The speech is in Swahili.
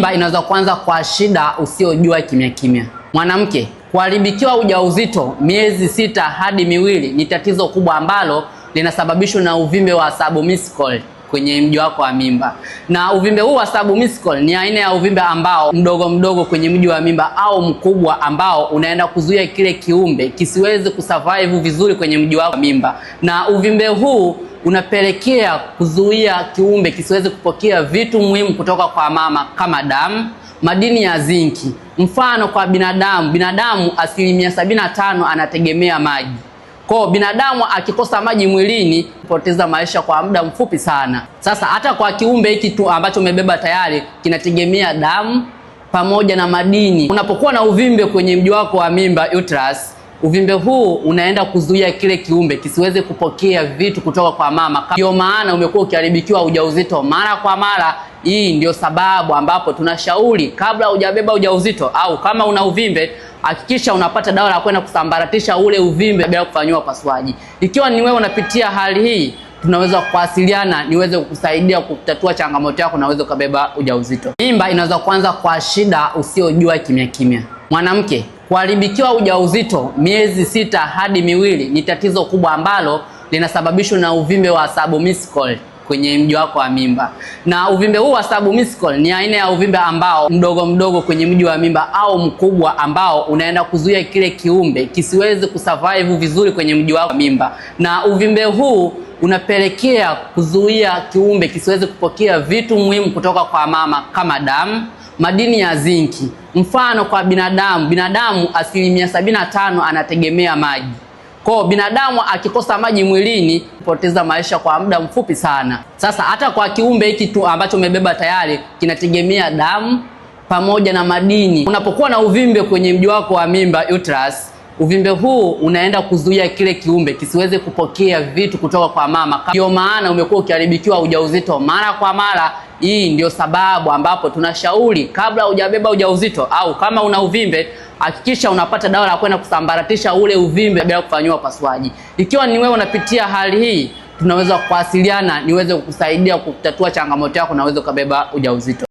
Mimba inaweza kuanza kwa shida usiojua kimya kimya. Mwanamke, kuharibikiwa ujauzito miezi 6 hadi 2 ni tatizo kubwa ambalo linasababishwa na uvimbe wa submucosal kwenye mji wako wa mimba. Na uvimbe huu wa submucosal ni aina ya uvimbe ambao mdogo kwenye mji wa mimba au mkubwa ambao unaenda kuzuia kile kiumbe kisiweze kusurvive vizuri kwenye mji wako wa mimba. Na uvimbe huu unapelekea kuzuia kiumbe kisiweze kupokea vitu muhimu kutoka kwa mama kama damu, madini ya zinki. Mfano kwa binadamu asilimia 75 anategemea maji. Kwa binadamu akikosa maji mwilini kupoteza maisha kwa muda mfupi sana. Sasa hata kwa kiumbe hiki tu ambacho umebeba tayari kinategemea damu pamoja na madini. Unapokuwa na uvimbe kwenye mji wako wa mimba uterus, uvimbe huu unaenda kuzuia kile kiumbe kisiweze kupokea vitu kutoka kwa mama. Ndio maana umekuwa ukiharibikiwa ujauzito mara kwa mara. Hii ndio sababu ambapo tunashauri kabla hujabeba ujauzito au kama una uvimbe, hakikisha unapata dawa la kwenda kusambaratisha ule uvimbe bila kufanywa upasuaji. Ikiwa ni wewe unapitia hali hii, tunaweza kuwasiliana niweze kukusaidia kutatua changamoto yako na uweze kubeba ujauzito. Mimba inaweza kuanza kwa shida usiojua kimya kimya. Mwanamke, kuharibikiwa ujauzito miezi 6 hadi 2 ni tatizo kubwa ambalo linasababishwa na uvimbe wa submucosal kwenye mji wako wa mimba. Na uvimbe huu wa submucosal ni aina ya uvimbe ambao mdogo kwenye mji wa mimba au mkubwa ambao unaenda kuzuia kile kiumbe kisiweze kusurvive vizuri kwenye mji wako wa mimba. Na uvimbe huu unapelekea kuzuia kiumbe kisiweze kupokea vitu muhimu kutoka kwa mama kama damu, madini ya zinki. Mfano kwa binadamu asilimia 75 anategemea maji. Kwa binadamu akikosa maji mwilini kupoteza maisha kwa muda mfupi sana. Sasa hata kwa kiumbe hiki tu ambacho umebeba tayari kinategemea damu pamoja na madini. Unapokuwa na uvimbe kwenye mji wako wa mimba uterus, uvimbe huu unaenda kuzuia kile kiumbe kisiweze kupokea vitu kutoka kwa mama. Ndio maana umekuwa ukiharibikiwa ujauzito mara kwa mara. Hii ndio sababu ambapo tunashauri kabla hujabeba ujauzito au kama una uvimbe, hakikisha unapata dawa la kwenda kusambaratisha ule uvimbe bila kufanywa upasuaji. Ikiwa ni wewe unapitia hali hii, tunaweza kuwasiliana niweze kukusaidia kutatua changamoto yako na uweze kubeba ujauzito.